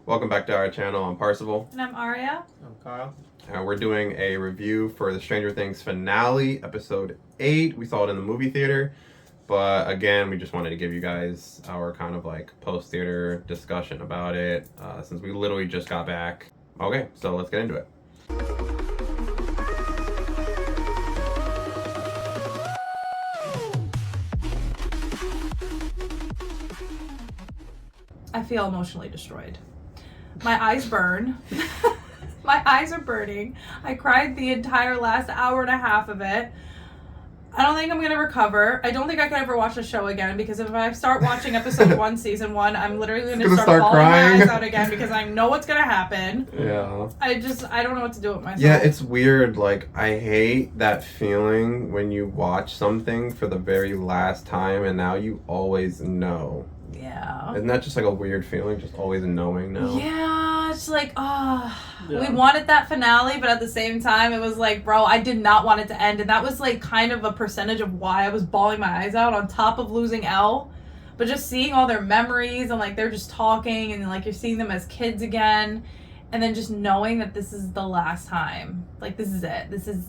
Welcome back to our channel. I'm Parsival. And I'm Aria. I'm Kyle. We're doing a review for the Stranger Things finale, episode 8. We saw it in the movie theater, but again, we just wanted to give you guys our kind of like post-theater discussion about it, since we literally just got back. Okay, so let's get into it. I feel emotionally destroyed. My eyes burn. My eyes are burning. I cried the entire last hour and a half of it. I don't think I'm going to recover. I don't think I can ever watch the show again because if I start watching episode 1, season 1, I'm literally going to start bawling crying. my eyes out again because I know what's going to happen. Yeah. I don't know what to do with myself. Yeah, it's weird. Like, I hate that feeling when you watch something for the very last time and now you always know. Yeah. Isn't that just like a weird feeling, just always knowing now? Yeah, it's like, Yeah. we wanted that finale, but at the same time, it was like, bro, I did not want it to end. And that was like kind of a percentage of why I was bawling my eyes out on top of losing Elle. But just seeing all their memories and like they're just talking and like you're seeing them as kids again. And then just knowing that this is the last time. Like, this is it. This is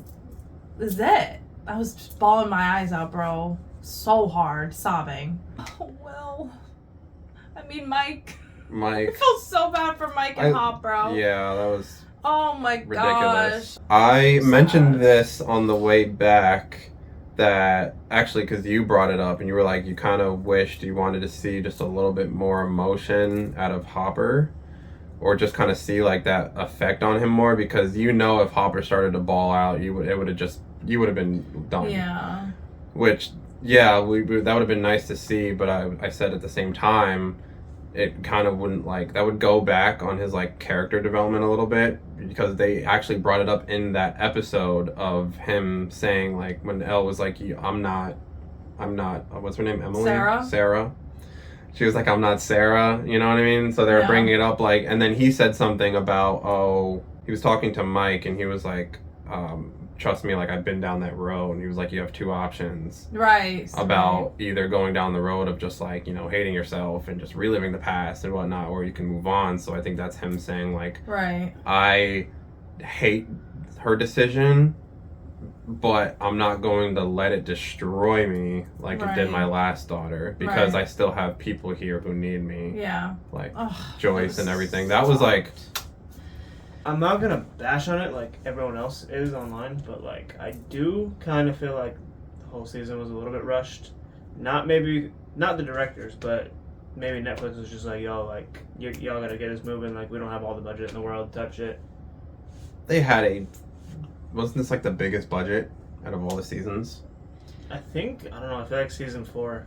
it. I was just bawling my eyes out, bro. So hard, sobbing. Oh, well. I mean, Mike. I feel so bad for Mike and Hop, bro. Yeah, that was Oh my ridiculous. gosh. I Sad. mentioned this on the way back that actually, because you brought it up and you were like, you kind of wished you wanted to see just a little bit more emotion out of Hopper, or just kind of see like that effect on him more, because you know if Hopper started to bawl out, you would have been done. Yeah. Which, yeah, that would have been nice to see, but I said at the same time, it kind of wouldn't, like, that would go back on his like character development a little bit, because they actually brought it up in that episode of him saying, like, when Elle was like, I'm not what's her name, Emily? Sarah. She was like, I'm not Sarah, you know what I mean? So they were bringing it up, like, and then he said something about, he was talking to Mike and he was like, trust me, like, I've been down that road. And he was like, you have two options. Right. About either going down the road of just like, you know, hating yourself and just reliving the past and whatnot, or you can move on. So I think that's him saying, like, Right. I hate her decision, but I'm not going to let it destroy me like it did my last daughter, because I still have people here who need me. Yeah. Like Joyce and everything. That was like, I'm not gonna bash on it like everyone else is online, but like I do kind of feel like the whole season was a little bit rushed. Not the directors, but maybe Netflix was just like, yo, like y'all gotta get us moving. Like, we don't have all the budget in the world to touch it. they had wasn't this like the biggest budget out of all the seasons? I don't know. I feel like season 4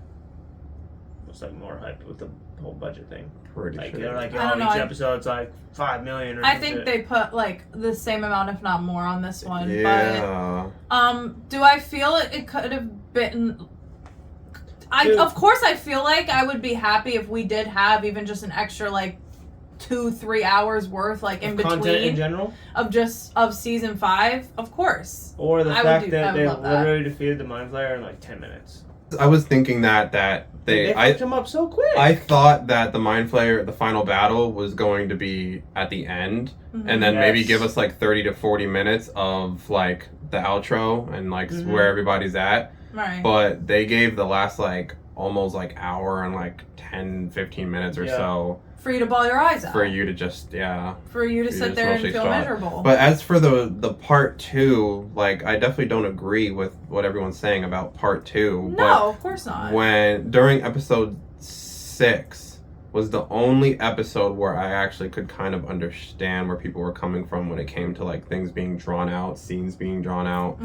was like more hyped with the whole budget thing. Pretty Like sure. they're like, I don't know, each episode's like $5 million. Or I some think shit. they put like the same amount, if not more, on this one. Yeah. But do I feel it could have been? Dude. Of course I feel like I would be happy if we did have even just an extra like 2-3 hours worth, like, in content in between general, of season 5. Of course. or the I would fact do- that I would they love that. literally defeated the Mind Flayer in like 10 minutes. I was thinking that They fucked him up so quick. I thought that the Mind Flayer, the final battle, was going to be at the end, and then maybe Yes. give us like 30 to 40 minutes of like the outro and like where everybody's at. Right. But they gave the last like almost like hour and like 10-15 minutes or so for you to bawl your eyes out. for you to just For you to sit there and emotionally feel strong. miserable. But as for the part 2, like, I definitely don't agree with what everyone's saying about part 2. No, of course not. When during episode 6 was the only episode where I actually could kind of understand where people were coming from when it came to like things being drawn out, scenes being drawn out,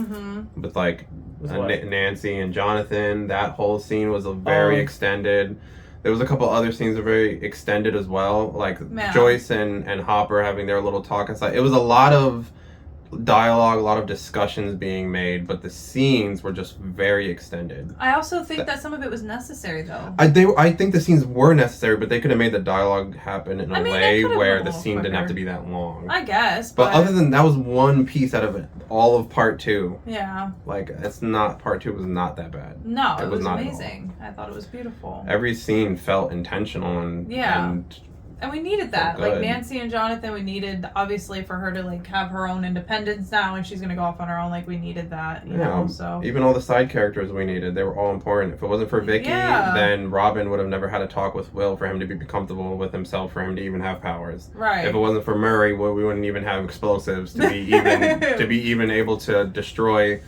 with like Nancy and Jonathan. That whole scene was a very extended. There was a couple other scenes that were very extended as well, like Joyce and Hopper having their little talk inside. It was a lot of dialogue, a lot of discussions being made, but the scenes were just very extended. I also think that some of it was necessary, though. I think the scenes were necessary, but they could have made the dialogue happen in a way where the been a scene little didn't have to quicker. be that long. I guess, But other than that, was one piece out of it, all of part 2. yeah, Like, part 2 was not that bad. no, it was not at all. amazing. I thought it was beautiful. Every scene felt intentional and And we needed that. Felt Like good. Nancy and Jonathan, we needed obviously for her to like have her own independence now, and she's gonna go off on her own. Like we needed that, you know. So even all the side characters we needed, they were all important. If it wasn't for Vicky, Yeah. then Robin would have never had a talk with Will for him to be comfortable with himself, for him to even have powers. right. If it wasn't for Murray, well, we wouldn't even have explosives to be even able to destroy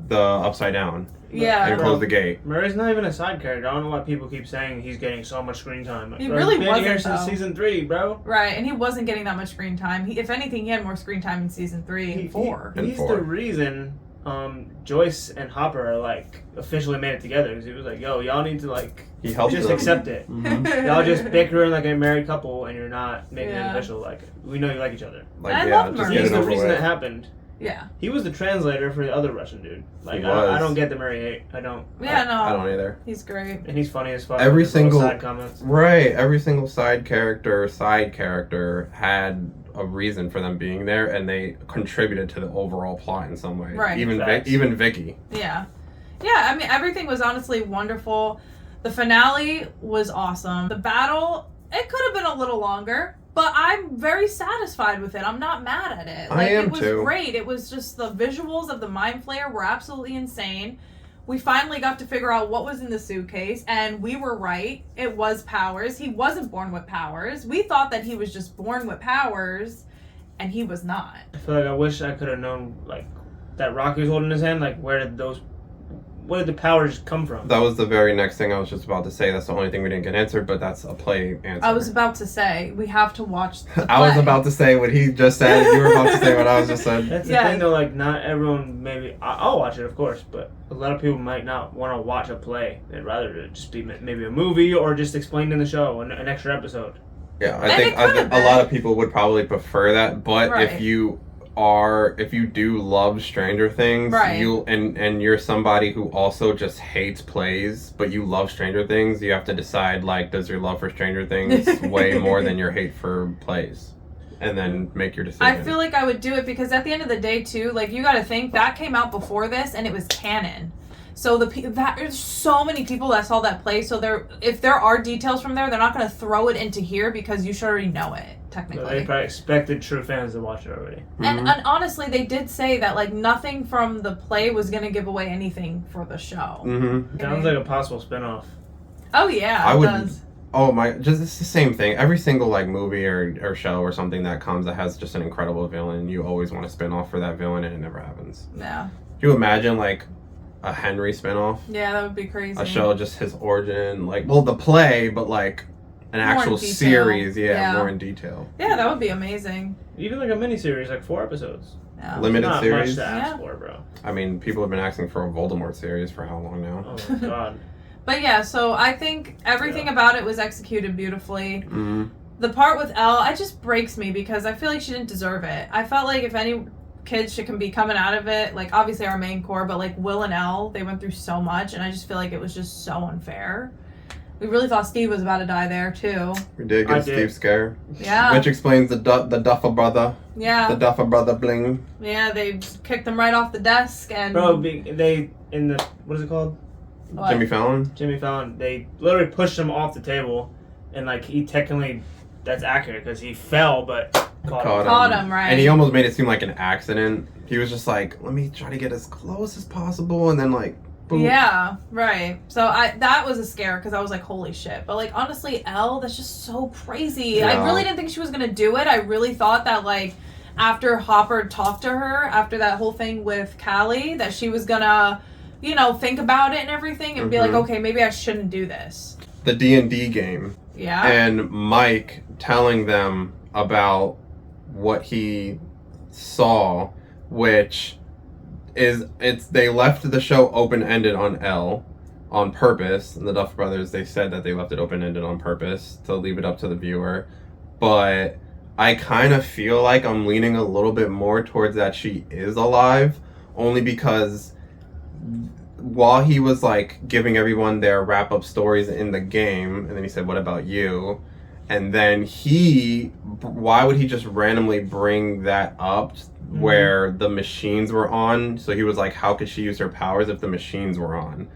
the Upside Down yeah. and close the gate. Murray's not even a side character. I don't know why people keep saying he's getting so much screen time. He Bro, really he's been here wasn't, since though. season 3, bro. Right, and he wasn't getting that much screen time. He, if anything, he had more screen time in season 3 and 4. And He's 4. the reason Joyce and Hopper are like officially made it together. Because he was like, "Yo, y'all need to like He helped just them. accept it. Mhm. Y'all just bickering like a married couple, and you're not making it Yeah. official. Like we know you like each other." Like, I yeah, love just Murray. get He's it the over reason with. it happened. Yeah. He was the translator for the other Russian dude. Like He was. I don't get the Murray hate. I don't. Yeah, no. I don't either. He's great. And he's funny as fuck. Every with his little single- side comments. Right, every single side character had a reason for them being there, and they contributed to the overall plot in some way. Right. Even Facts. even Vicky. Yeah. Yeah, I mean, everything was honestly wonderful. The finale was awesome. The battle, it could have been a little longer, but I'm very satisfied with it. I'm not mad at it. I am it was too. great. It was just the visuals of the Mind Flayer were absolutely insane. We finally got to figure out what was in the suitcase, and we were right. It was powers. He wasn't born with powers. We thought that he was just born with powers, and he was not. I feel like I wish I could have known like that rock he was holding in his hand. Like where did the powers come from? That was the very next thing I was just about to say. That's the only thing we didn't get answered, but that's a play answer. I was about to say, we have to watch the I was play. about to say what he just said. You were about to say what I was just said. That's the Yeah. thing though. Like not everyone. Maybe I'll watch it, of course, but a lot of people might not want to watch a play. They'd rather it just be maybe a movie or just explained in the show, an extra episode. Yeah, And I think it could've a lot been. of people would probably prefer that. But Right. if you do love Stranger Things, Right. and you're somebody who also just hates plays, but you love Stranger Things, you have to decide, like, does your love for Stranger Things weigh more than your hate for plays? And then make your decision. I feel like I would do it because at the end of the day, too, like you got to think that came out before this and it was canon. So there's so many people that saw that play. So if there are details from there, they're not going to throw it into here because you should already know it So technically. they probably expected true fans to watch it already. And, Mhm. and honestly, they did say that like nothing from the play was going to give away anything for the show. Mhm. Sounds like a possible spinoff. Oh yeah, I it would- does. Oh my! Just it's the same thing. Every single like movie or show or something that comes that has just an incredible villain, you always want to spin off for that villain, and it never happens. Yeah, Can you imagine like a Henry spinoff? yeah, that would be crazy. A show just his origin, like the play, but like an More in actual detail. series, Yeah. more in detail. Yeah, that would be amazing. Even like a miniseries, like 4 episodes. Yeah. Limited Not series. much to ask Yeah. for, bro. I mean, people have been asking for a Voldemort series for how long now? Oh my god. But yeah, so I think everything Yeah. about it was executed beautifully. Mm-hmm. The part with Elle, it just breaks me because I feel like she didn't deserve it. I felt like if any kids can be coming out of it, like obviously our main core, but like Will and Elle, they went through so much, and I just feel like it was just so unfair. We really thought Steve was about to die there too. We did I get did. Steve scare, Yeah, which explains the Duffer brother, the yeah, Duffer brother bling. yeah. They kicked him right off the desk, and Bro, they in the what is it called? What? Jimmy Fallon. Jimmy Fallon. They literally pushed him off the table, and like he technically, that's accurate because he fell, but Caught him, right. And he almost made it seem like an accident. He was just like, let me try to get as close as possible, and then like, boom. Yeah, right. So that was a scare because I was like, holy shit. But like honestly, Elle, that's just so crazy. I Yeah. really didn't think she was gonna do it. I really thought that like after Hopper talked to her after that whole thing with Callie, that she was gonna, you know, think about it and everything and be like, Mhm. okay, maybe I shouldn't do this. The D&D game. Yeah. And Mike telling them about what he saw, which is they left the show open-ended on Elle on purpose. And the Duff brothers, they said that they left it open-ended on purpose to leave it up to the viewer. But I kind of feel like I'm leaning a little bit more towards that she is alive, only because while he was like giving everyone their wrap-up stories in the game, and then he said, what about you? And then why would he just randomly bring that up where the machines were on? So he was like, how could she use her powers if the machines were on?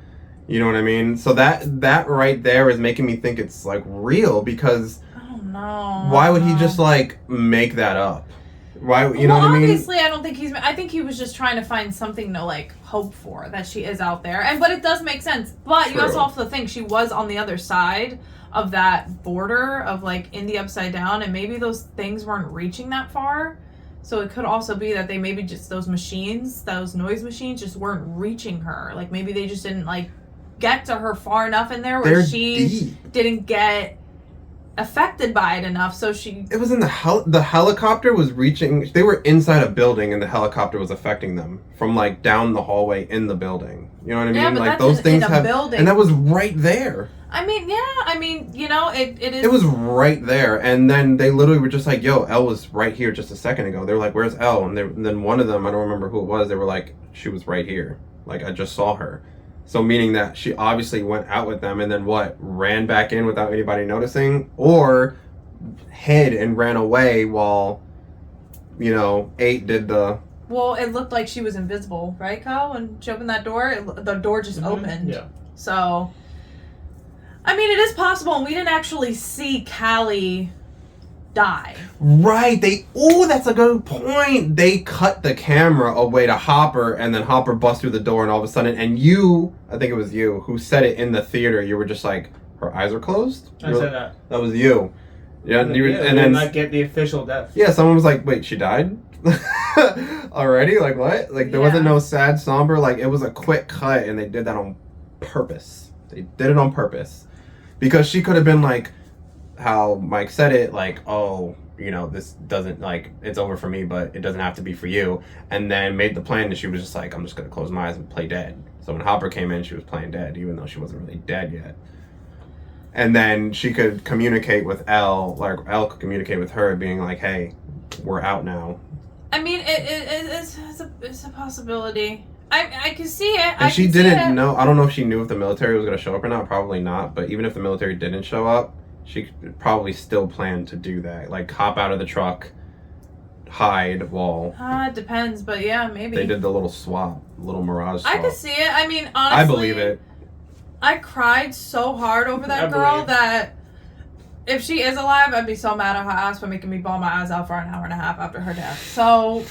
You know what I mean? So that right there is making me think it's like real, because I don't know. Why would he just like make that up? Why, you know what I mean? Obviously, I don't think I think he was just trying to find something to like hope for, that she is out there, but it does make sense. But True. you also have to think she was on the other side of that border of like in the upside down, and maybe those things weren't reaching that far. So it could also be that they maybe just those noise machines just weren't reaching her. Like maybe they just didn't like get to her far enough in there where she didn't get affected by it enough. So it was in the helicopter was reaching. They were inside a building and the helicopter was affecting them from like down the hallway in the building. You know what I mean? Yeah, but like that's those things in a building. And that was right there. I mean, you know, it is. It was right there, and then they literally were just like, "Yo, Elle was right here just a second ago." They were like, "Where's Elle?" And then one of them, I don't remember who it was, they were like, "She was right here. Like I just saw her." So meaning that she obviously went out with them, and then ran back in without anybody noticing, or hid and ran away while, 8 did the. Well, it looked like she was invisible, right, Kyle? When she opened that door, the door just opened. Yeah. So. I mean, it is possible, and we didn't actually see Callie die. Right, that's a good point. They cut the camera away to Hopper, and then Hopper busts through the door, and all of a sudden, and I think it was you, who said it in the theater, you were just like, her eyes are closed? I said that. That was you. Yeah, and then then not get the official death. Yeah, someone was like, wait, she died? Already? Like, what? Like, there wasn't no sad, somber, like, it was a quick cut, and they did that on purpose. They did it on purpose. Because she could have been like, how Mike said it, like, oh, this doesn't, like, it's over for me, but it doesn't have to be for you. And then made the plan, and she was just like, I'm just going to close my eyes and play dead. So when Hopper came in, she was playing dead, even though she wasn't really dead yet. And then she could communicate with Elle, like, Elle could communicate with her, being like, hey, we're out now. I mean, it's a possibility. I can see it. And she didn't know. I don't know if she knew if the military was going to show up or not. Probably not. But even if the military didn't show up, she probably still planned to do that. Like, hop out of the truck, hide while... It depends, but yeah, maybe. They did the little swap, little mirage swap. I could see it. I mean, honestly... I believe it. I cried so hard over that girl that if she is alive, I'd be so mad at her ass for making me bawl my eyes out for an hour and a half after her death. So...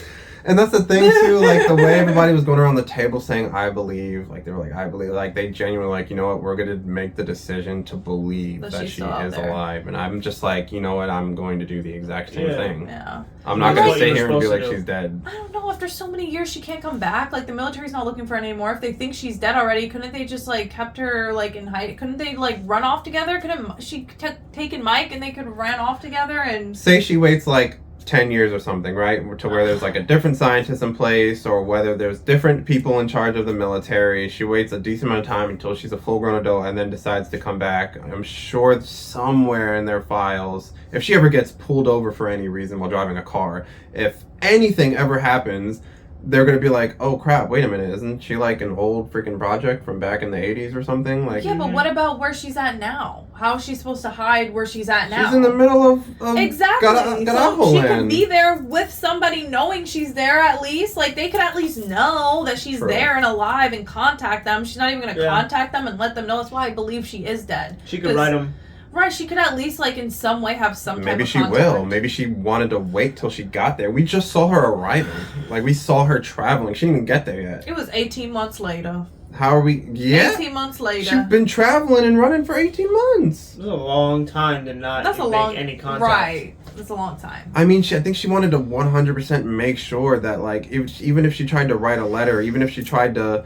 And that's the thing, too, like, the way everybody was going around the table saying, I believe, like, they were like, I believe, like, they genuinely like, you know what, we're going to make the decision to believe that she is alive. And I'm just like, you know what, I'm going to do the exact same thing. Yeah. I'm not going to sit here and be like, she's dead. I don't know, after so many years, she can't come back. Like, the military's not looking for her anymore. If they think she's dead already, couldn't they just, like, kept her, like, in hiding? Couldn't they, like, run off together? Couldn't she taken Mike and they could ran off together and... Say she waits, like, 10 years or something, right? To where there's like a different scientist in place, or whether there's different people in charge of the military. She waits a decent amount of time until she's a full-grown adult and then decides to come back. I'm sure somewhere in their files, if she ever gets pulled over for any reason while driving a car, if anything ever happens, they're going to be like, oh crap, wait a minute, isn't she like an old freaking project from back in the 80s or something? Like, yeah, but what about where she's at now? How is she supposed to hide where she's at now? She's in the middle of exactly. So she could be there with somebody knowing she's there at least. Like, they could at least know that she's there and alive and contact them. She's not even going to contact them and let them know. That's why I believe she is dead. She could write them. Right, she could at least, like, in some way have some type of Maybe she contact. will. Maybe she wanted to wait till she got there. We just saw her arriving. Like, we saw her traveling. She didn't even get there yet. It was 18 months later. How are we... Yeah. 18 months later. She's been traveling and running for 18 months. That's a long time to not make any contact. Right. That's a long time. I mean, I think she wanted to 100% make sure that, like, even if she tried to write a letter, even if she tried to...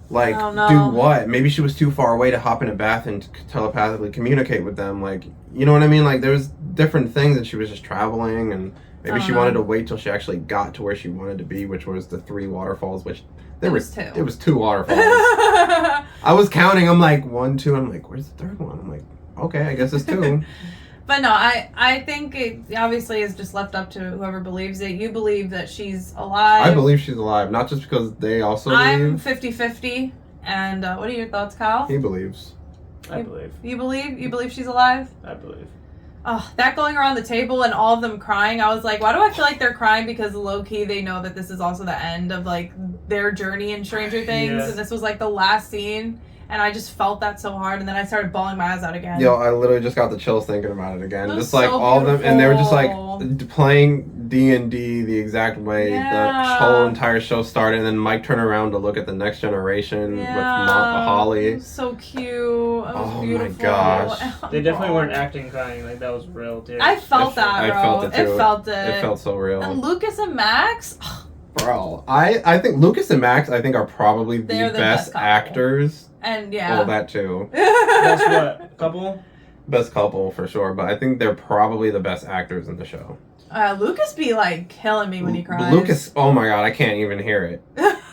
Like, do what? Maybe she was too far away to hop in a bath and telepathically communicate with them. Like, you know what I mean? Like, there's different things that she was just traveling, and maybe she wanted to wait till she actually got to where she wanted to be, which was the 3 waterfalls, which... It was 2. It was 2 waterfalls. I was counting. I'm like, 1, 2. I'm like, where's the 3rd one? I'm like, okay, I guess it's 2. But no, I think it obviously is just left up to whoever believes it. You believe that she's alive. I believe she's alive, not just because they also believe. I'm 50-50. And what are your thoughts, Kyle? He believes. I believe. You believe? You believe she's alive? I believe. Oh, that going around the table and all of them crying, I was like, why do I feel like they're crying? Because low-key, they know that this is also the end of, like, their journey in Stranger Things. Yes. And this was, like, the last scene. And I just felt that so hard, and then I started bawling my eyes out again. Yo, I literally just got the chills thinking about it again. It was Just like so all of them, and they were just like beautiful. playing D&D the exact way the Yeah. whole entire show started, and then Mike turned around to look at the next generation with Holly. It was so cute. It was Oh my beautiful. gosh. They definitely Bro. weren't acting crying. Like, that was real tears. I felt that, bro. I felt it too. It felt it. It felt so real. And Lucas and Max, Bro, I think Lucas and Max, I think, are probably They're the the best best couple. actors. and yeah. Well, that too. That's what? Couple? Best couple for sure, but I think they're probably the best actors in the show. Lucas be like killing me when he cries. Lucas, oh my god, I can't even hear it.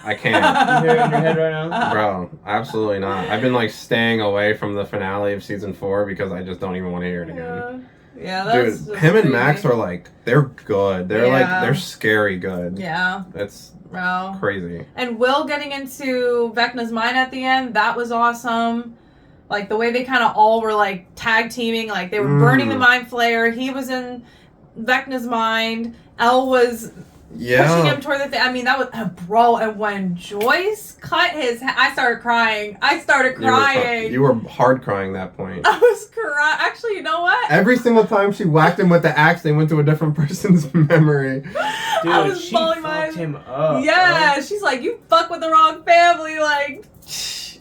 I can't. You hear it in your head right now? Bro, absolutely not. I've been like staying away from the finale of season 4 because I just don't even want to hear it again. Yeah, that's Dude, just him and crazy. Max are like, they're good. They're Yeah. they're scary good. Yeah, It's bro. crazy. And Will getting into Vecna's mind at the end, that was awesome. Like the way they kind of all were like tag teaming, like they were burning the mind flayer. He was in Vecna's mind. Elle was pushing him toward the thing. I mean, that was bro. And when Joyce cut his, I started crying. I started crying. You were hard crying that point. I was crying. Actually, you know what? Every single time she whacked him with the axe, they went to a different person's memory. Dude, I was she bawling my fucked him up. Yeah, she's like, you fuck with the wrong family. Like,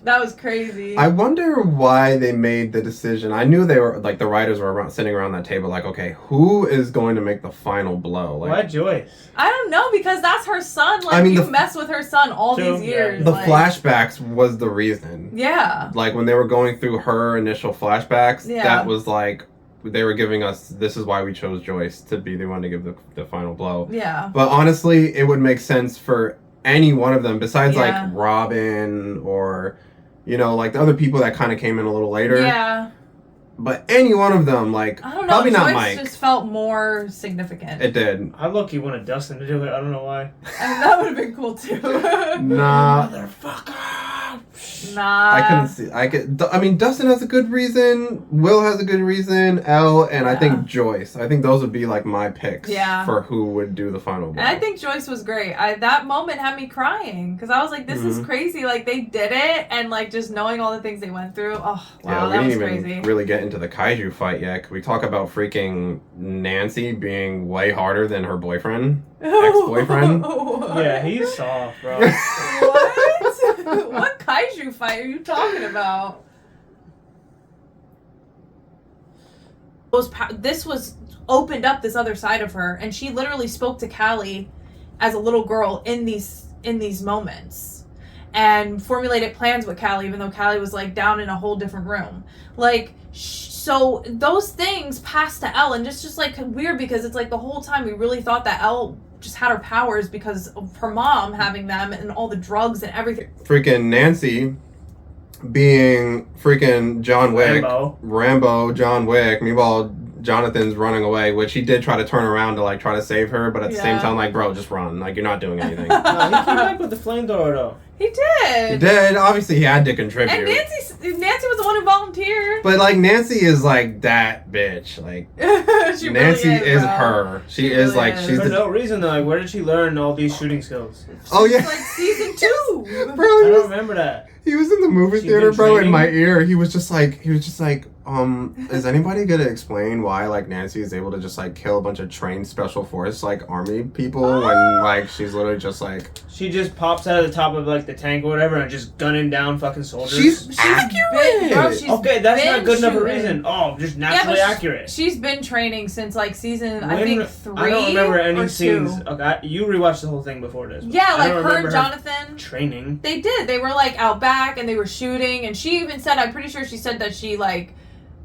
that was crazy. I wonder why they made the decision. I knew they were like the writers were sitting around that table, like, okay, who is going to make the final blow? Like, Why Joyce? I don't know, because that's her son. Like, I mean, you the- mess with her son all True, these yeah. years. the like, flashbacks was the reason. Yeah. Like when they were going through her initial flashbacks, Yeah. that was like they were giving us. This is why we chose Joyce to be the one to give the final blow. Yeah. But honestly, it would make sense for any one of them besides Yeah. like Robin or, you know, like the other people that kind of came in a little later. Yeah. But any one of them, like, I don't know. probably not Joyce Mike. just felt more significant. It did. I low-key wanted Dustin to do it. I don't know why. And that would have been cool too. Nah. Motherfucker! Nah. I couldn't see. I mean, Dustin has a good reason. Will has a good reason. Elle and I Yeah. think Joyce. I think those would be like my picks. Yeah. For who would do the final blow. And I think Joyce was great. That moment had me crying because I was like, "This is Mhm. crazy!" Like they did it, and like just knowing all the things they went through. Oh Yeah, wow, we that was didn't even crazy. really get into the kaiju fight yet. Can we talk about freaking Nancy being way harder than her boyfriend? Ex-boyfriend? Yeah, he's soft, bro. What? What kaiju fight are you talking about? This was opened up this other side of her, and she literally spoke to Callie as a little girl in these moments, and formulated plans with Callie, even though Callie was like down in a whole different room. Like, so those things passed to Elle, and just like weird because it's like the whole time we really thought that Elle just had her powers because of her mom having them and all the drugs and everything. Freaking Nancy being freaking John Wick. Rambo, John Wick. Meanwhile, Jonathan's running away, which he did try to turn around to like try to save her, but at the same Yeah. time, like, bro, just run. Like, you're not doing anything. No, he came back with the flamethrower, though. He did. He did. Obviously, he had to contribute. And Nancy was the one who volunteered. But like Nancy is like that bitch. Like She Nancy really is bro. her. She is really like is. she's For the no reason, though. Like, where did she learn all these shooting skills? Oh, yeah. It's like season 2. bro. I He don't was, remember that. he was in the movie She theater, been bro. In training? my ear, he was just like, is anybody gonna explain why like Nancy is able to just like kill a bunch of trained special force like army people when like she's literally just like She just pops out of the top of like the tank or whatever and just gunning down fucking soldiers. she's accurate. Bro, she's okay, that's been not good enough a shooting. reason. Oh, just Yeah, naturally but accurate. She's been training since like season, I When- think 3 I don't remember any or scenes. 2. Okay, you rewatched the whole thing before this. but Yeah, I like don't her remember and Jonathan. training. They did. They were like out back and they were shooting. And she even said, I'm pretty sure she said that she like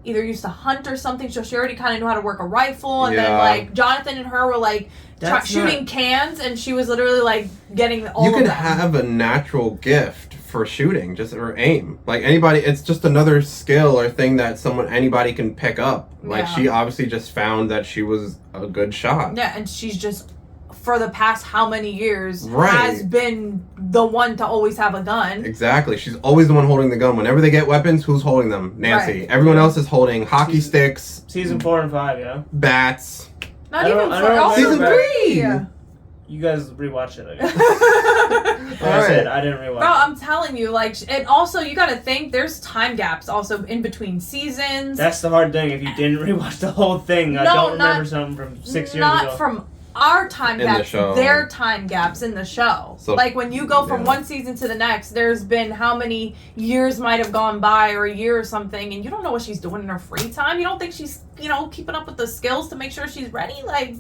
either used to hunt or something. So she already kind of knew how to work a rifle. And then Yeah. like Jonathan and her were like shooting cans. And she was literally like getting all You of can them. have a natural gift for shooting, just or aim. Like anybody, it's just another skill or thing that anybody can pick up. Like Yeah. she obviously just found that she was a good shot. Yeah, and she's just for the past how many years Right. has been the one to always have a gun. Exactly. She's always the one holding the gun. Whenever they get weapons, who's holding them? Nancy. Right. Everyone else is holding hockey sticks, Season 4 and 5, yeah. Not I even don't for remember also Season that. 3. You guys rewatched it, I guess. Like I said, I didn't rewatch. Bro, I'm telling you, like, and also you got to think there's time gaps also in between seasons. That's the hard thing. If you didn't rewatch the whole thing, I don't remember something from 6 years ago. Not from our time In the gaps, show. their time gaps in the show. So, like when you go from yeah. one season to the next, there's been how many years might have gone by or a year or something, and you don't know what she's doing in her free time. You don't think she's, keeping up with the skills to make sure she's ready? Like,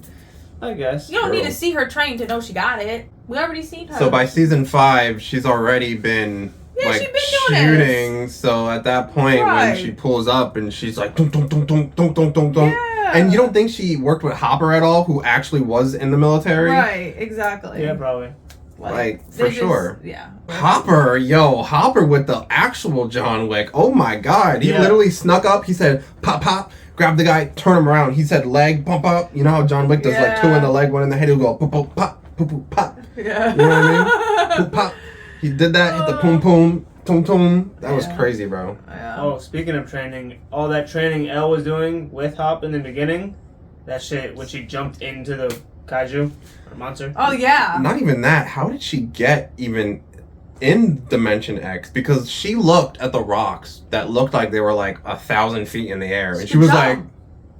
I guess. you don't True. need to see her train to know she got it. We already seen her. So by season 5, she's already been Yeah, like she's been doing shooting. So at that point, Right. when she pulls up and she's like, dunk, dunk, dunk, dunk, dunk, dunk, dunk, dunk. Yeah. And you don't think she worked with Hopper at all, who actually was in the military? Right, exactly. Yeah, probably. Like, they for just- sure. Yeah. Hopper with the actual John Wick. Oh my God. He Yeah. literally snuck up. He said, pop, pop, grab the guy, turn him around. He said, leg, pump up. You know how John Wick does like 2 in the leg, 1 in the head. He'll go, pop, pop, pop, pop, pop, pop. Yeah. You know what I mean? Poop, pop. He did that, hit the poom, poom, toom, toom. That was Yeah. crazy, bro. Yeah. Oh, speaking of training, all that training Elle was doing with Hop in the beginning, that shit when she jumped into the kaiju or monster. Oh, yeah. Not even that. How did she get even in Dimension X? Because she looked at the rocks that looked like they were like 1,000 feet in the air. And she was like,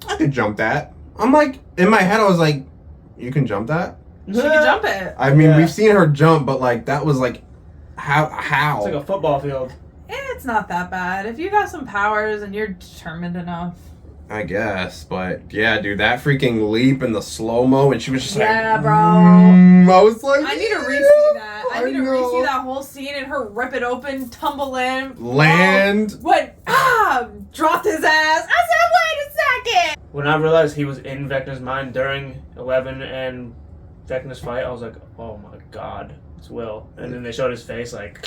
I could jump that. I'm like, in my head, I was like, you can jump that? She can jump it. I mean, Yeah. we've seen her jump, but like, that was like, how? It's like a football field. It's not that bad. If you got some powers and you're determined enough. I guess, but yeah, dude, that freaking leap and the slow-mo, and she was just Yeah, like, bro. I was like, I need to re-see that. I need to know. re-see that whole scene and her rip it open, tumble in. Land. Dropped his ass. I said, wait a second. When I realized he was in Vecna's mind during 11 and Vecna's fight, I was like, oh my God, it's Will. And then they showed his face like...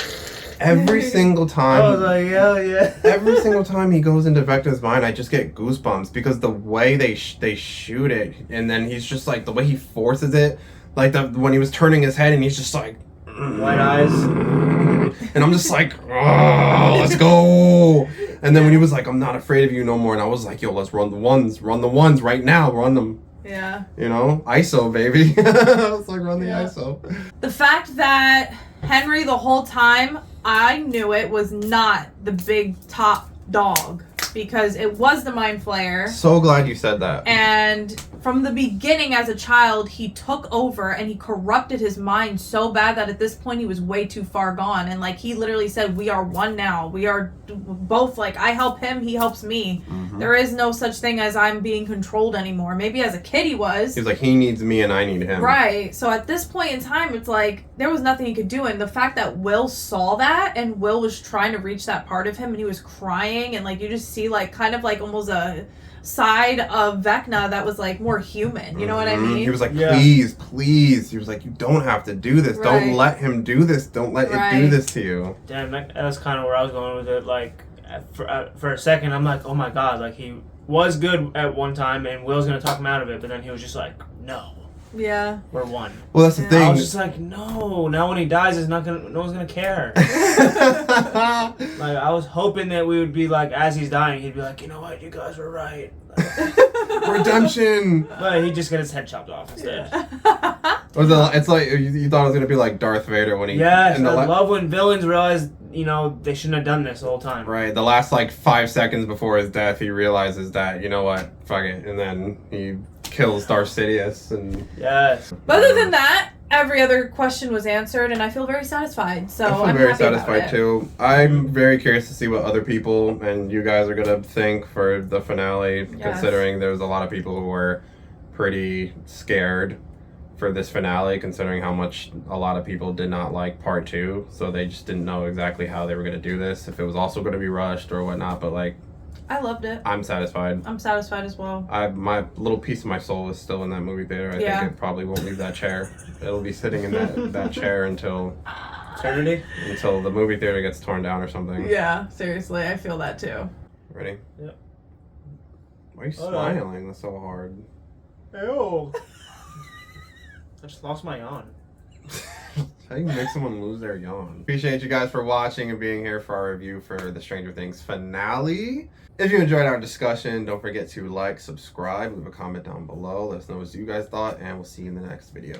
Every single I was time, like, yeah, yeah. every single time he goes into Vecna's mind, I just get goosebumps because the way they shoot it, and then he's just like, the way he forces it, like when he was turning his head and he's just like, White eyes. and I'm just like, oh, let's go. And then when he was like, I'm not afraid of you no more, and I was like, yo, let's run the ones right now, run them. Yeah. You know, ISO, baby. I was like, run the Yeah. ISO. The fact that Henry the whole time, I knew it was not the big top dog because it was the Mind Flayer. So glad you said that. And from the beginning as a child, he took over and he corrupted his mind so bad that at this point he was way too far gone. And like he literally said, we are one now. We are both like, I help him, he helps me. Mhm. There is no such thing as I'm being controlled anymore. Maybe as a kid he was. He's like, he needs me and I need him. Right. So at this point in time, it's like there was nothing he could do. And the fact that Will saw that and Will was trying to reach that part of him and he was crying and like you just see like kind of like almost a side of Vecna that was like more human. You know what I Mhm. mean? He was like, Yeah. please. He was like, you don't have to do this. Right. Don't let him do this. Don't let it do Right. this to you. Damn, that's kind of where I was going with it. Like, for a second, I'm like, oh my God, like he was good at one time and Will's going to talk him out of it, but then he was just like, no, Yeah. we're one. Well, that's the Yeah. thing. I was just like, no, now when he dies, no one's going to care. Like, I was hoping that we would be like, as he's dying, he'd be like, you know what, you guys were right. Redemption. But he just got his head chopped off instead. It's like you thought it was gonna be like Darth Vader when he. Yes, in the I love when villains realize, they shouldn't have done this the whole time. Right, the last like 5 seconds before his death, he realizes that, you know what, fuck it, and then he kills Darth Sidious and. Yes. But other than that, every other question was answered, and I feel very satisfied. So I feel I'm very happy about satisfied it. too. I'm very curious to see what other people and you guys are gonna think for the finale, Yes. considering there's a lot of people who were pretty scared for this finale, considering how much a lot of people did not like part 2, so they just didn't know exactly how they were gonna do this, if it was also gonna be rushed or whatnot. But like, I loved it. I'm satisfied. I'm satisfied as well. My little piece of my soul is still in that movie theater. I Yeah. think it probably won't leave that chair. It'll be sitting in that chair until Eternity? the movie theater gets torn down or something. Yeah, seriously, I feel that too. Ready? Yep. Why are you Hold on. smiling so hard? Ew. I just lost my yawn. How do you make someone lose their yawn? Appreciate you guys for watching and being here for our review for the Stranger Things finale. If you enjoyed our discussion, don't forget to like, subscribe, leave a comment down below. Let us know what you guys thought, and we'll see you in the next video.